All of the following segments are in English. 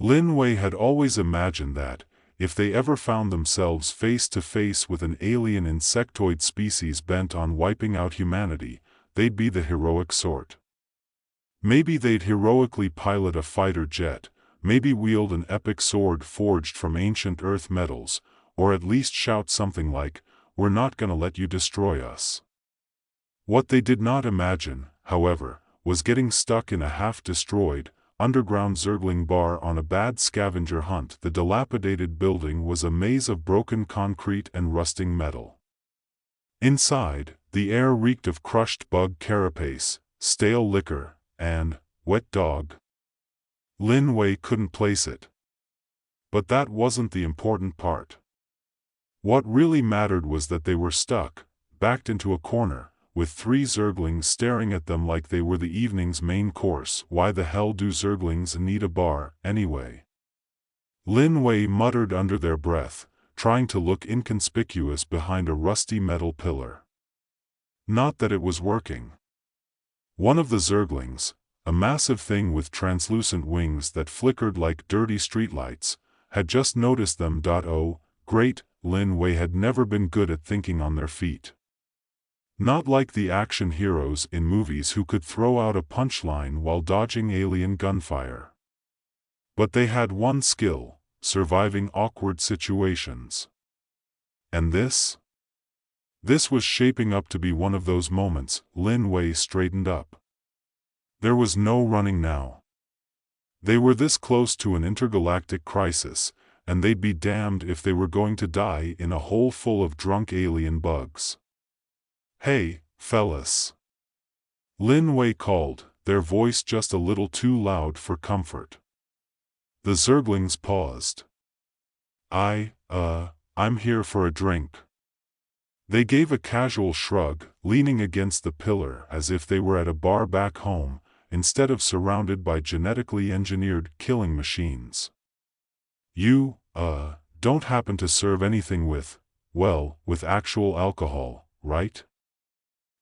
Lin Wei had always imagined that, if they ever found themselves face to face with an alien insectoid species bent on wiping out humanity, they'd be the heroic sort. Maybe they'd heroically pilot a fighter jet, maybe wield an epic sword forged from ancient earth metals, or at least shout something like, "We're not gonna let you destroy us." What they did not imagine, however, was getting stuck in a half-destroyed, underground Zergling bar on a bad scavenger hunt. The dilapidated building was a maze of broken concrete and rusting metal. Inside, the air reeked of crushed bug carapace, stale liquor, and wet dog. Lin Wei couldn't place it. But that wasn't the important part. What really mattered was that they were stuck, backed into a corner, with 3 Zerglings staring at them like they were the evening's main course. Why the hell do Zerglings need a bar, anyway? Lin Wei muttered under their breath, trying to look inconspicuous behind a rusty metal pillar. Not that it was working. One of the Zerglings, a massive thing with translucent wings that flickered like dirty streetlights, had just noticed them. Oh, great, Lin Wei had never been good at thinking on their feet. Not like the action heroes in movies who could throw out a punchline while dodging alien gunfire. But they had one skill: surviving awkward situations. And this? This was shaping up to be one of those moments. Lin Wei straightened up. There was no running now. They were this close to an intergalactic crisis, and they'd be damned if they were going to die in a hole full of drunk alien bugs. "Hey, fellas," Lin Wei called, their voice just a little too loud for comfort. The Zerglings paused. I'm here for a drink." They gave a casual shrug, leaning against the pillar as if they were at a bar back home, instead of surrounded by genetically engineered killing machines. "You, don't happen to serve anything with actual alcohol, right?"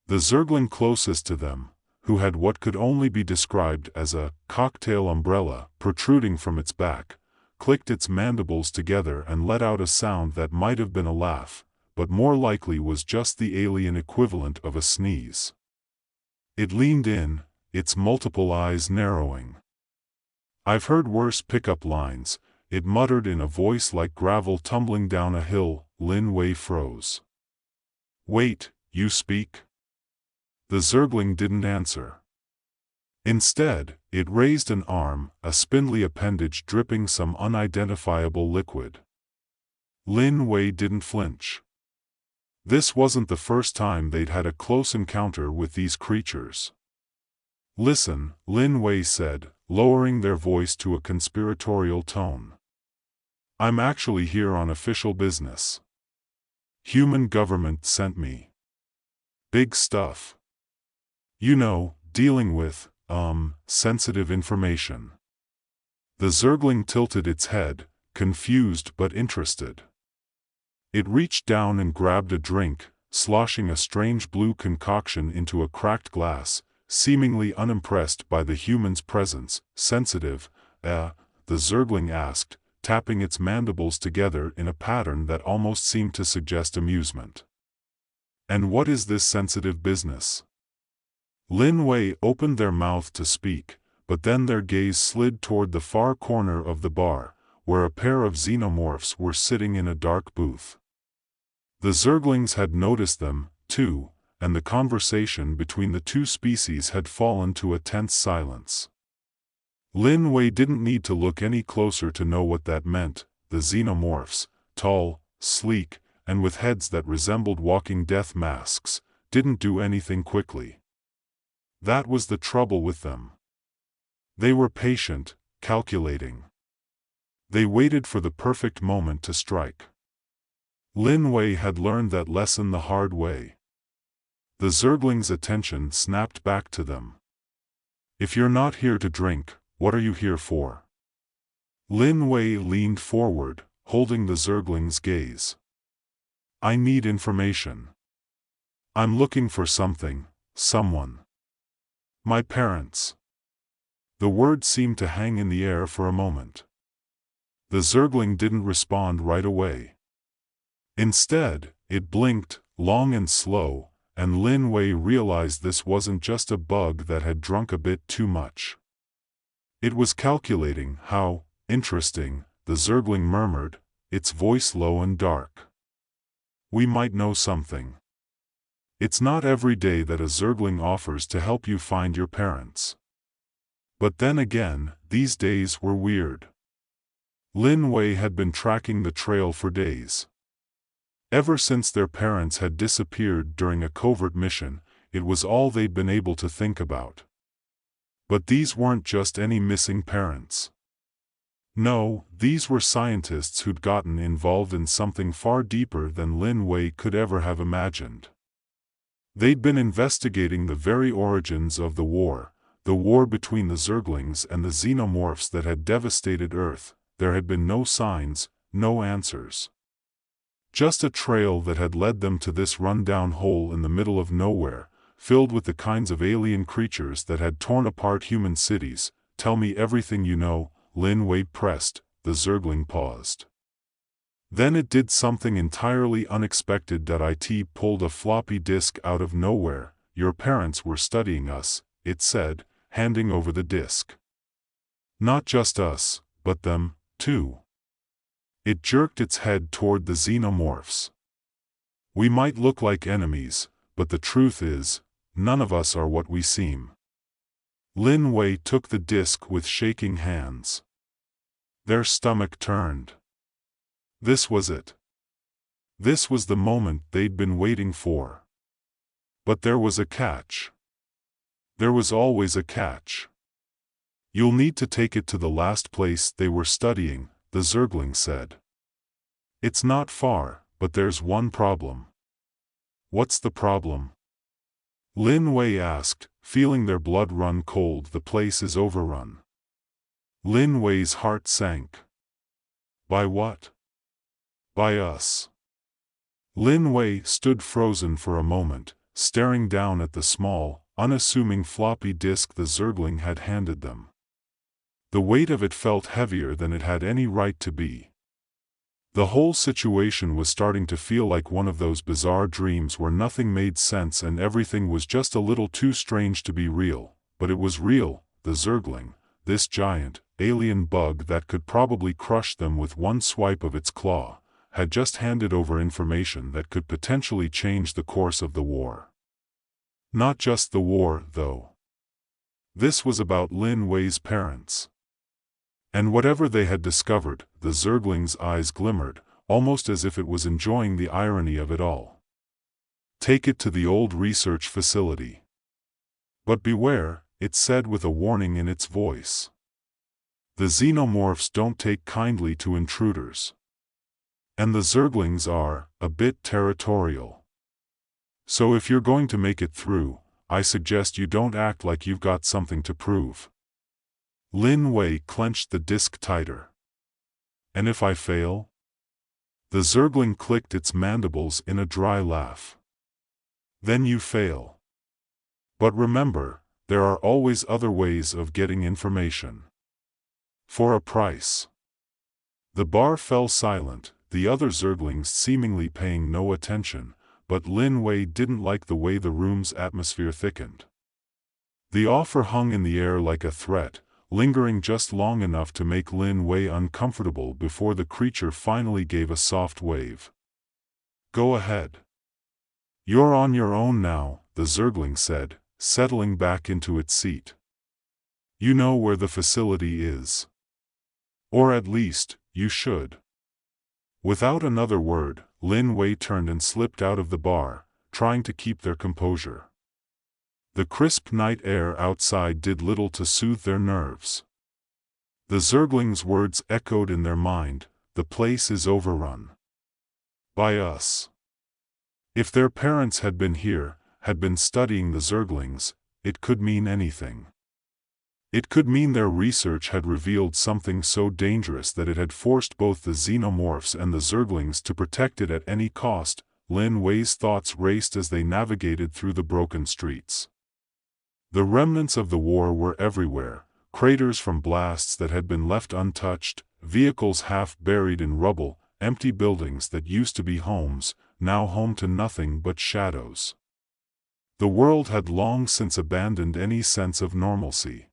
The Zergling closest to them, who had what could only be described as a cocktail umbrella protruding from its back, clicked its mandibles together and let out a sound that might have been a laugh, but more likely was just the alien equivalent of a sneeze. It leaned in, its multiple eyes narrowing. "I've heard worse pickup lines," it muttered in a voice like gravel tumbling down a hill. Lin Wei froze. "Wait, you speak?" The Zergling didn't answer. Instead, it raised an arm, a spindly appendage dripping some unidentifiable liquid. Lin Wei didn't flinch. This wasn't the first time they'd had a close encounter with these creatures. "Listen," Lin Wei said, lowering their voice to a conspiratorial tone. "I'm actually here on official business. Human government sent me. Big stuff. You know, dealing with, sensitive information." The Zergling tilted its head, confused but interested. It reached down and grabbed a drink, sloshing a strange blue concoction into a cracked glass, seemingly unimpressed by the human's presence. "Sensitive, the Zergling asked, tapping its mandibles together in a pattern that almost seemed to suggest amusement. "And what is this sensitive business?" Lin Wei opened their mouth to speak, but then their gaze slid toward the far corner of the bar, where a pair of xenomorphs were sitting in a dark booth. The Zerglings had noticed them, too, and the conversation between the two species had fallen to a tense silence. Lin Wei didn't need to look any closer to know what that meant. The xenomorphs, tall, sleek, and with heads that resembled walking death masks, didn't do anything quickly. That was the trouble with them. They were patient, calculating. They waited for the perfect moment to strike. Lin Wei had learned that lesson the hard way. The Zergling's attention snapped back to them. "If you're not here to drink, what are you here for?" Lin Wei leaned forward, holding the Zergling's gaze. "I need information. I'm looking for something, someone. My parents." The word seemed to hang in the air for a moment. The Zergling didn't respond right away. Instead, it blinked, long and slow, and Lin Wei realized this wasn't just a bug that had drunk a bit too much. It was calculating. How interesting, the Zergling murmured, its voice low and dark. We might know something. It's not every day that a Zergling offers to help you find your parents. But then again, these days were weird. Lin Wei had been tracking the trail for days. Ever since their parents had disappeared during a covert mission, it was all they'd been able to think about. But these weren't just any missing parents. No, these were scientists who'd gotten involved in something far deeper than Lin Wei could ever have imagined. They'd been investigating the very origins of the war between the Zerglings and the xenomorphs that had devastated Earth. There had been no signs, no answers. Just a trail that had led them to this run-down hole in the middle of nowhere, filled with the kinds of alien creatures that had torn apart human cities. Tell me everything you know, Lin Wei pressed. The Zergling paused. Then it did something entirely unexpected. It pulled a floppy disk out of nowhere. Your parents were studying us, it said, handing over the disk. Not just us, but them, too. It jerked its head toward the xenomorphs. We might look like enemies, but the truth is, none of us are what we seem. Lin Wei took the disk with shaking hands. Their stomach turned. This was it. This was the moment they'd been waiting for. But there was a catch. There was always a catch. You'll need to take it to the last place they were studying, the Zergling said. It's not far, but there's one problem. What's the problem? Lin Wei asked, feeling their blood run cold. The place is overrun. Lin Wei's heart sank. By what? By us. Lin Wei stood frozen for a moment, staring down at the small, unassuming floppy disk the Zergling had handed them. The weight of it felt heavier than it had any right to be. The whole situation was starting to feel like one of those bizarre dreams where nothing made sense and everything was just a little too strange to be real. But it was real. The Zergling, this giant, alien bug that could probably crush them with one swipe of its claw, had just handed over information that could potentially change the course of the war. Not just the war, though. This was about Lin Wei's parents. And whatever they had discovered, the Zergling's eyes glimmered, almost as if it was enjoying the irony of it all. Take it to the old research facility. But beware, it said with a warning in its voice. The xenomorphs don't take kindly to intruders. And the Zerglings are a bit territorial. So if you're going to make it through, I suggest you don't act like you've got something to prove. Lin Wei clenched the disk tighter. And if I fail? The Zergling clicked its mandibles in a dry laugh. Then you fail. But remember, there are always other ways of getting information. For a price. The bar fell silent, the other Zerglings seemingly paying no attention, but Lin Wei didn't like the way the room's atmosphere thickened. The offer hung in the air like a threat, lingering just long enough to make Lin Wei uncomfortable before the creature finally gave a soft wave. Go ahead. You're on your own now, the Zergling said, settling back into its seat. You know where the facility is. Or at least, you should. Without another word, Lin Wei turned and slipped out of the bar, trying to keep their composure. The crisp night air outside did little to soothe their nerves. The Zergling's words echoed in their mind, the place is overrun. By us. If their parents had been here, had been studying the Zerglings, it could mean anything. It could mean their research had revealed something so dangerous that it had forced both the xenomorphs and the Zerglings to protect it at any cost. Lin Wei's thoughts raced as they navigated through the broken streets. The remnants of the war were everywhere, craters from blasts that had been left untouched, vehicles half buried in rubble, empty buildings that used to be homes, now home to nothing but shadows. The world had long since abandoned any sense of normalcy.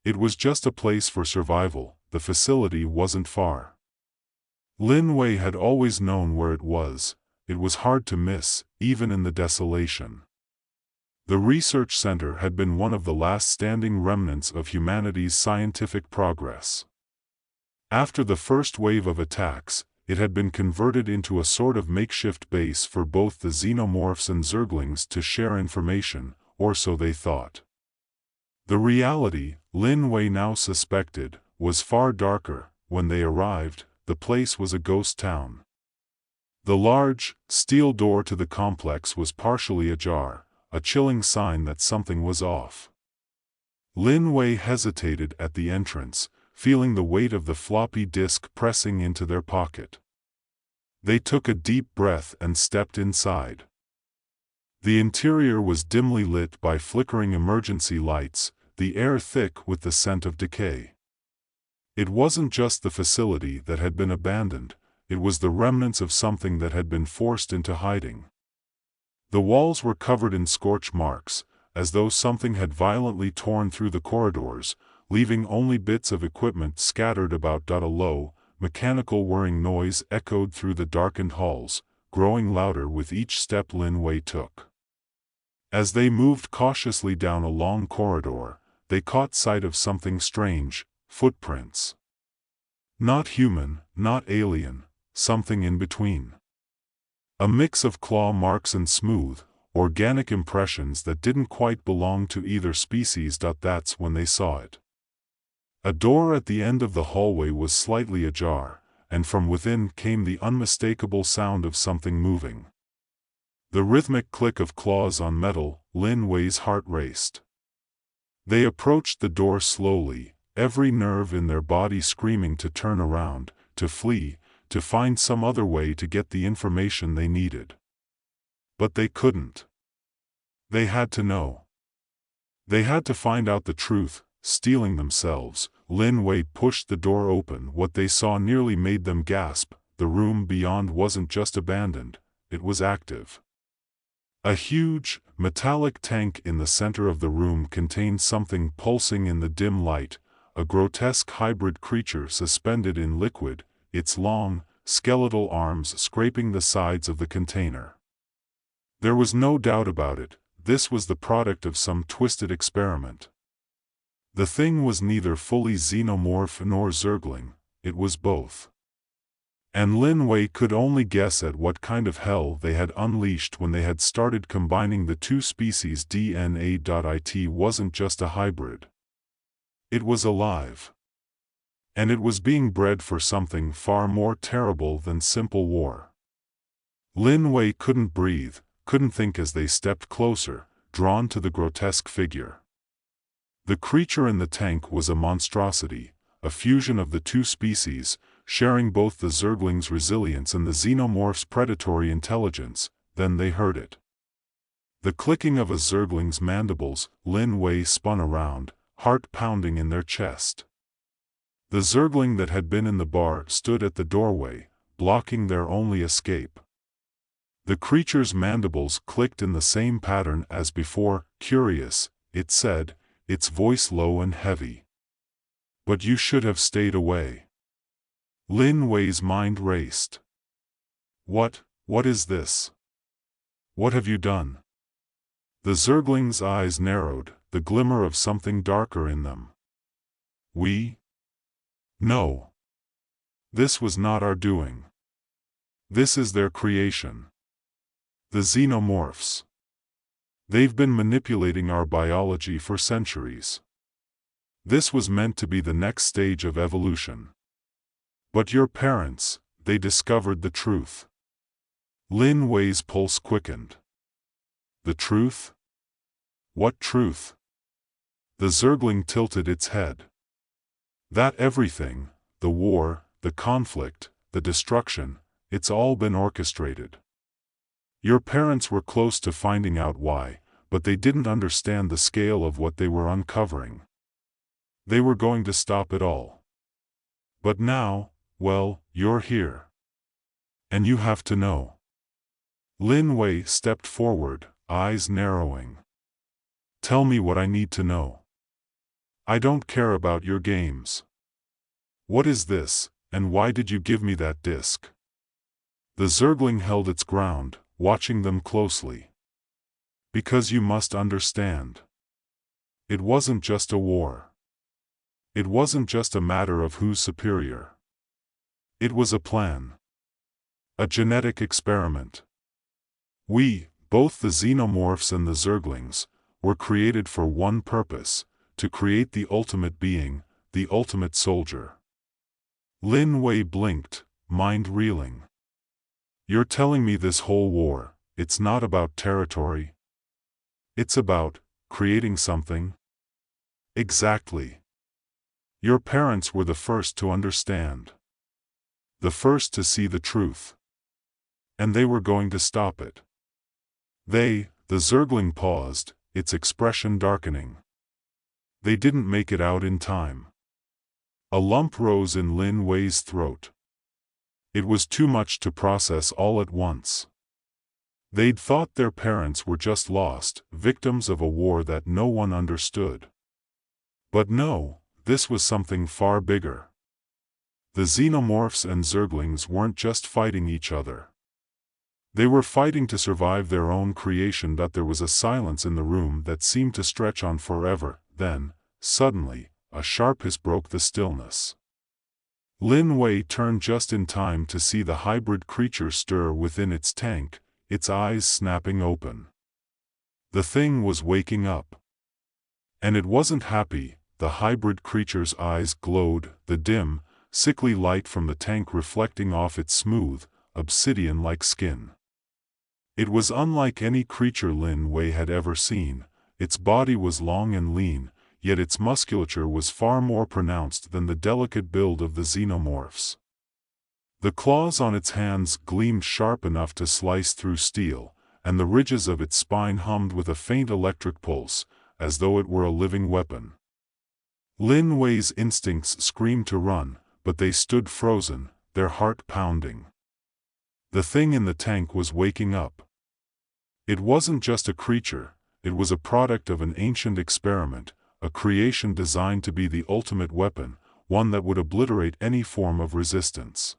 It was just a place for survival. The facility wasn't far. Lin Wei had always known where it was. It was hard to miss, even in the desolation. The research center had been one of the last standing remnants of humanity's scientific progress. After the first wave of attacks, it had been converted into a sort of makeshift base for both the xenomorphs and zerglings to share information, or so they thought. The reality, Lin Wei now suspected, was far darker. When they arrived, the place was a ghost town. The large, steel door to the complex was partially ajar, a chilling sign that something was off. Lin Wei hesitated at the entrance, feeling the weight of the floppy disk pressing into their pocket. They took a deep breath and stepped inside. The interior was dimly lit by flickering emergency lights, the air thick with the scent of decay. It wasn't just the facility that had been abandoned, it was the remnants of something that had been forced into hiding. The walls were covered in scorch marks, as though something had violently torn through the corridors, leaving only bits of equipment scattered about. A low, mechanical whirring noise echoed through the darkened halls, growing louder with each step Lin Wei took. As they moved cautiously down a long corridor, they caught sight of something strange: footprints. Not human, not alien, something in between. A mix of claw marks and smooth, organic impressions that didn't quite belong to either species. That's when they saw it. A door at the end of the hallway was slightly ajar, and from within came the unmistakable sound of something moving. The rhythmic click of claws on metal. Lin Wei's heart raced. They approached the door slowly, every nerve in their body screaming to turn around, to flee, to find some other way to get the information they needed. But they couldn't. They had to know. They had to find out the truth. Steeling themselves, Lin Wei pushed the door open. What they saw nearly made them gasp. The room beyond wasn't just abandoned, it was active. A huge, metallic tank in the center of the room contained something pulsing in the dim light, a grotesque hybrid creature suspended in liquid, its long, skeletal arms scraping the sides of the container. There was no doubt about it, this was the product of some twisted experiment. The thing was neither fully xenomorph nor zergling, it was both. And Lin Wei could only guess at what kind of hell they had unleashed when they had started combining the two species' DNA. It wasn't just a hybrid. It was alive. And it was being bred for something far more terrible than simple war. Lin Wei couldn't breathe, couldn't think as they stepped closer, drawn to the grotesque figure. The creature in the tank was a monstrosity, a fusion of the two species, sharing both the zergling's resilience and the xenomorph's predatory intelligence. Then they heard it. The clicking of a zergling's mandibles. Lin Wei spun around, heart pounding in their chest. The zergling that had been in the bar stood at the doorway, blocking their only escape. The creature's mandibles clicked in the same pattern as before. Curious, it said, its voice low and heavy. But you should have stayed away. Lin Wei's mind raced. What is this? What have you done? The zergling's eyes narrowed, the glimmer of something darker in them. No. This was not our doing. This is their creation. The xenomorphs. They've been manipulating our biology for centuries. This was meant to be the next stage of evolution. But your parents, they discovered the truth. Lin Wei's pulse quickened. The truth? What truth? The zergling tilted its head. That everything, the war, the conflict, the destruction, it's all been orchestrated. Your parents were close to finding out why, but they didn't understand the scale of what they were uncovering. They were going to stop it all. But now, well, you're here. And you have to know. Lin Wei stepped forward, eyes narrowing. Tell me what I need to know. I don't care about your games. What is this, and why did you give me that disc? The Zergling held its ground, watching them closely. Because you must understand. It wasn't just a war. It wasn't just a matter of who's superior. It was a plan. A genetic experiment. We, both the xenomorphs and the Zerglings, were created for one purpose, to create the ultimate being, the ultimate soldier. Lin Wei blinked, mind reeling. You're telling me this whole war, it's not about territory? It's about creating something? Exactly. Your parents were the first to understand. The first to see the truth. And they were going to stop it. They, the Zergling paused, its expression darkening. They didn't make it out in time. A lump rose in Lin Wei's throat. It was too much to process all at once. They'd thought their parents were just lost, victims of a war that no one understood. But no, this was something far bigger. The xenomorphs and Zerglings weren't just fighting each other. They were fighting to survive their own creation. There was a silence in the room that seemed to stretch on forever. Then, suddenly, a sharp hiss broke the stillness. Lin Wei turned just in time to see the hybrid creature stir within its tank, its eyes snapping open. The thing was waking up. And it wasn't happy. The hybrid creature's eyes glowed, the dim, sickly light from the tank reflecting off its smooth, obsidian-like skin. It was unlike any creature Lin Wei had ever seen. Its body was long and lean, yet its musculature was far more pronounced than the delicate build of the xenomorphs. The claws on its hands gleamed sharp enough to slice through steel, and the ridges of its spine hummed with a faint electric pulse, as though it were a living weapon. Lin Wei's instincts screamed to run, but they stood frozen, their heart pounding. The thing in the tank was waking up. It wasn't just a creature, it was a product of an ancient experiment, a creation designed to be the ultimate weapon, one that would obliterate any form of resistance.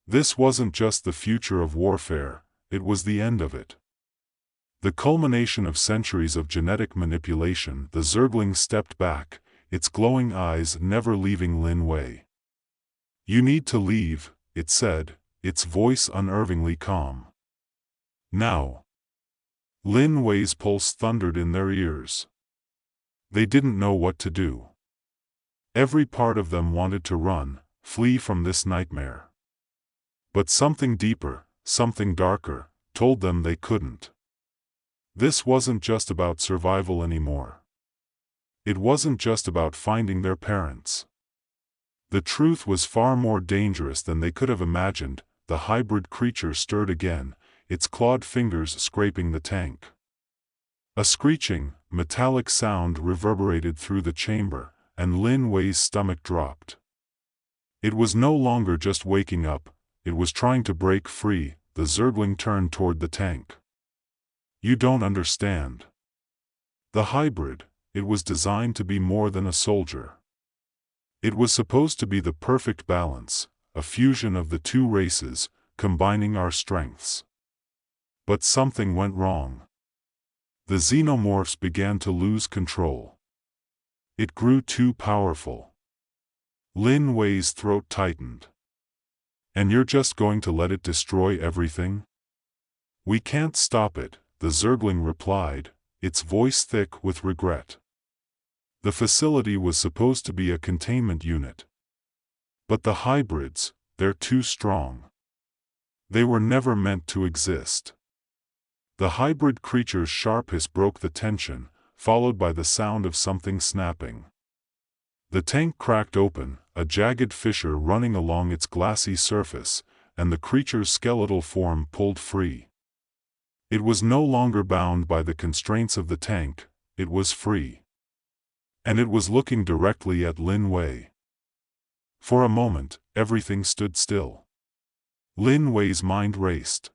This wasn't just the future of warfare, it was the end of it. The culmination of centuries of genetic manipulation. The Zergling stepped back, its glowing eyes never leaving Lin Wei. You need to leave, it said, its voice unnervingly calm. Now. Lin Wei's pulse thundered in their ears. They didn't know what to do. Every part of them wanted to run, flee from this nightmare. But something deeper, something darker, told them they couldn't. This wasn't just about survival anymore. It wasn't just about finding their parents. The truth was far more dangerous than they could have imagined. The hybrid creature stirred again, its clawed fingers scraping the tank. A screeching, metallic sound reverberated through the chamber, and Lin Wei's stomach dropped. It was no longer just waking up, it was trying to break free. The Zergling turned toward the tank. You don't understand. The hybrid, it was designed to be more than a soldier. It was supposed to be the perfect balance, a fusion of the two races, combining our strengths. But something went wrong. The xenomorphs began to lose control. It grew too powerful. Lin Wei's throat tightened. And you're just going to let it destroy everything? We can't stop it, the Zergling replied, its voice thick with regret. The facility was supposed to be a containment unit. But the hybrids, they're too strong. They were never meant to exist. The hybrid creature's sharp hiss broke the tension, followed by the sound of something snapping. The tank cracked open, a jagged fissure running along its glassy surface, and the creature's skeletal form pulled free. It was no longer bound by the constraints of the tank, it was free. And it was looking directly at Lin Wei. For a moment, everything stood still. Lin Wei's mind raced.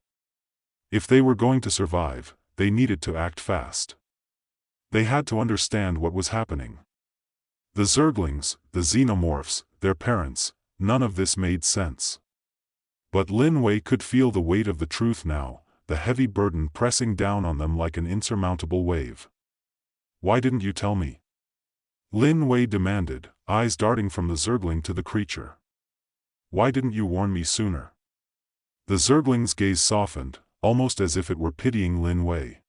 If they were going to survive, they needed to act fast. They had to understand what was happening. The Zerglings, the xenomorphs, their parents, none of this made sense. But Lin Wei could feel the weight of the truth now, the heavy burden pressing down on them like an insurmountable wave. "Why didn't you tell me?" Lin Wei demanded, eyes darting from the Zergling to the creature. "Why didn't you warn me sooner?" The Zergling's gaze softened, almost as if it were pitying Lin Wei.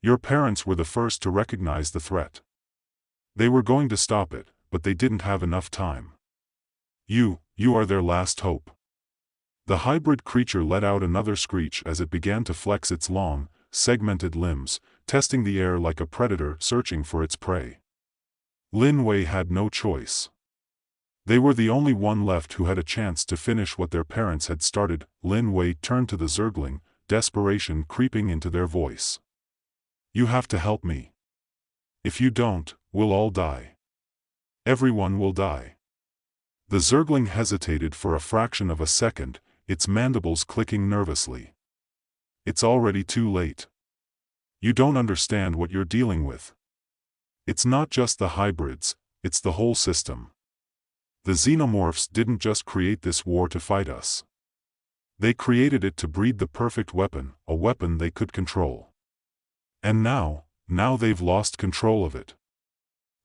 "Your parents were the first to recognize the threat. They were going to stop it, but they didn't have enough time. You are their last hope." The hybrid creature let out another screech as it began to flex its long, segmented limbs, testing the air like a predator searching for its prey. Lin Wei had no choice. They were the only one left who had a chance to finish what their parents had started. Lin Wei turned to the Zergling, desperation creeping into their voice. "You have to help me. If you don't, we'll all die. Everyone will die." The Zergling hesitated for a fraction of a second, its mandibles clicking nervously. "It's already too late. You don't understand what you're dealing with. It's not just the hybrids, it's the whole system. The xenomorphs didn't just create this war to fight us. They created it to breed the perfect weapon, a weapon they could control. And now they've lost control of it."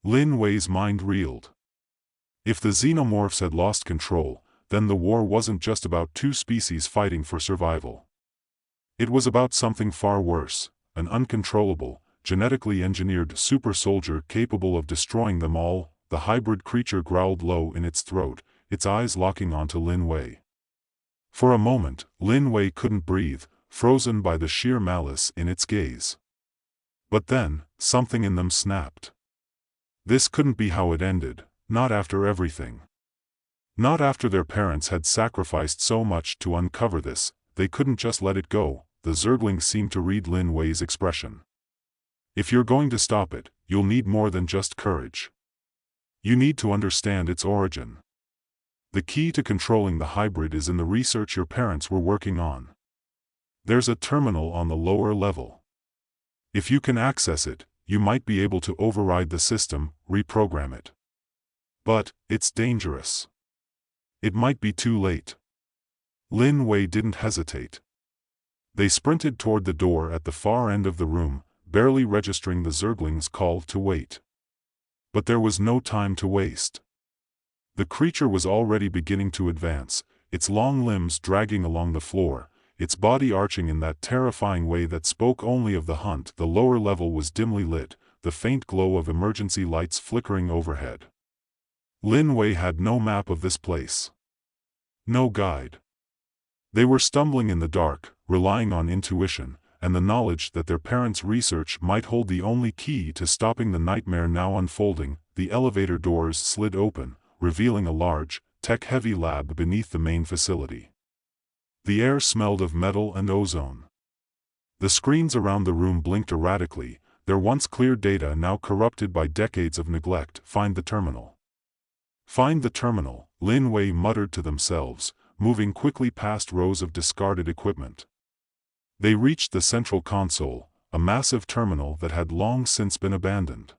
Lin Wei's mind reeled. If the xenomorphs had lost control, then the war wasn't just about two species fighting for survival. It was about something far worse, an uncontrollable, genetically engineered super soldier capable of destroying them all. The hybrid creature growled low in its throat, its eyes locking onto Lin Wei. For a moment, Lin Wei couldn't breathe, frozen by the sheer malice in its gaze. But then, something in them snapped. This couldn't be how it ended, not after everything. Not after their parents had sacrificed so much to uncover this. They couldn't just let it go. The Zergling seemed to read Lin Wei's expression. "If you're going to stop it, you'll need more than just courage. You need to understand its origin. The key to controlling the hybrid is in the research your parents were working on. There's a terminal on the lower level. If you can access it, you might be able to override the system, reprogram it. But it's dangerous. It might be too late." Lin Wei didn't hesitate. They sprinted toward the door at the far end of the room, barely registering the Zergling's call to wait. But there was no time to waste. The creature was already beginning to advance, its long limbs dragging along the floor, its body arching in that terrifying way that spoke only of the hunt. The lower level was dimly lit, the faint glow of emergency lights flickering overhead. Lin Wei had no map of this place. No guide. They were stumbling in the dark, relying on intuition, and the knowledge that their parents' research might hold the only key to stopping the nightmare now unfolding. The elevator doors slid open, revealing a large, tech-heavy lab beneath the main facility. The air smelled of metal and ozone. The screens around the room blinked erratically, their once clear data now corrupted by decades of neglect. "Find the terminal. Find the terminal," Lin Wei muttered to themselves, moving quickly past rows of discarded equipment. They reached the central console, a massive terminal that had long since been abandoned.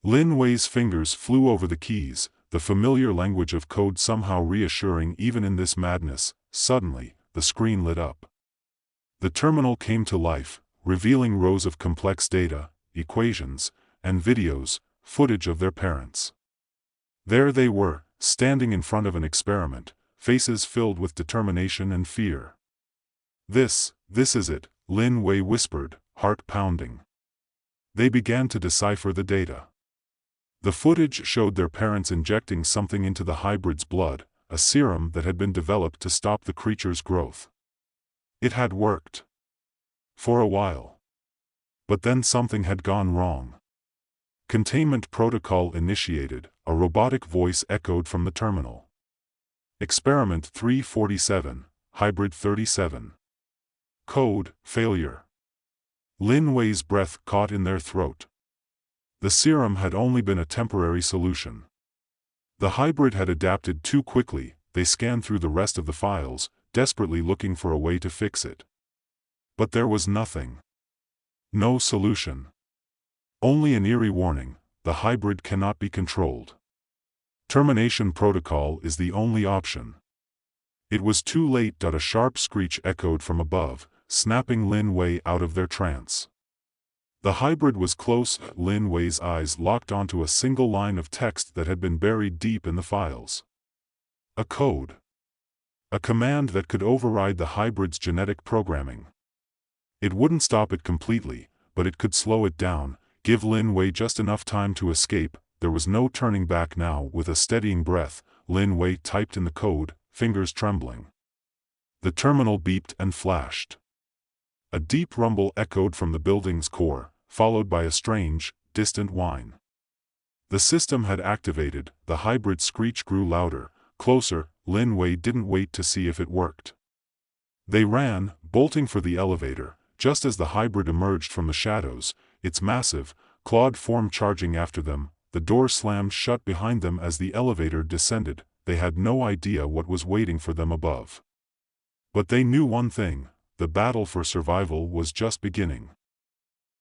Lin Wei's fingers flew over the keys, the familiar language of code somehow reassuring even in this madness. Suddenly, the screen lit up. The terminal came to life, revealing rows of complex data, equations, and videos, footage of their parents. There they were, standing in front of an experiment, faces filled with determination and fear. This is it," Lin Wei whispered, heart pounding. They began to decipher the data. The footage showed their parents injecting something into the hybrid's blood, a serum that had been developed to stop the creature's growth. It had worked. For a while. But then something had gone wrong. "Containment protocol initiated," a robotic voice echoed from the terminal. "Experiment 347, Hybrid 37. Code, failure." Lin Wei's breath caught in their throat. The serum had only been a temporary solution. The hybrid had adapted too quickly. They scanned through the rest of the files, desperately looking for a way to fix it. But there was nothing. No solution. Only an eerie warning: the hybrid cannot be controlled. Termination protocol is the only option. It was too late. A sharp screech echoed from above, snapping Lin Wei out of their trance. The hybrid was close. Lin Wei's eyes locked onto a single line of text that had been buried deep in the files. A code. A command that could override the hybrid's genetic programming. It wouldn't stop it completely, but it could slow it down, give Lin Wei just enough time to escape. There was no turning back now. With a steadying breath, Lin Wei typed in the code, fingers trembling. The terminal beeped and flashed. A deep rumble echoed from the building's core, followed by a strange, distant whine. The system had activated. The hybrid screech grew louder, closer. Lin Wei didn't wait to see if it worked. They ran, bolting for the elevator, just as the hybrid emerged from the shadows, its massive, clawed form charging after them. The door slammed shut behind them as the elevator descended. They had no idea what was waiting for them above. But they knew one thing: the battle for survival was just beginning.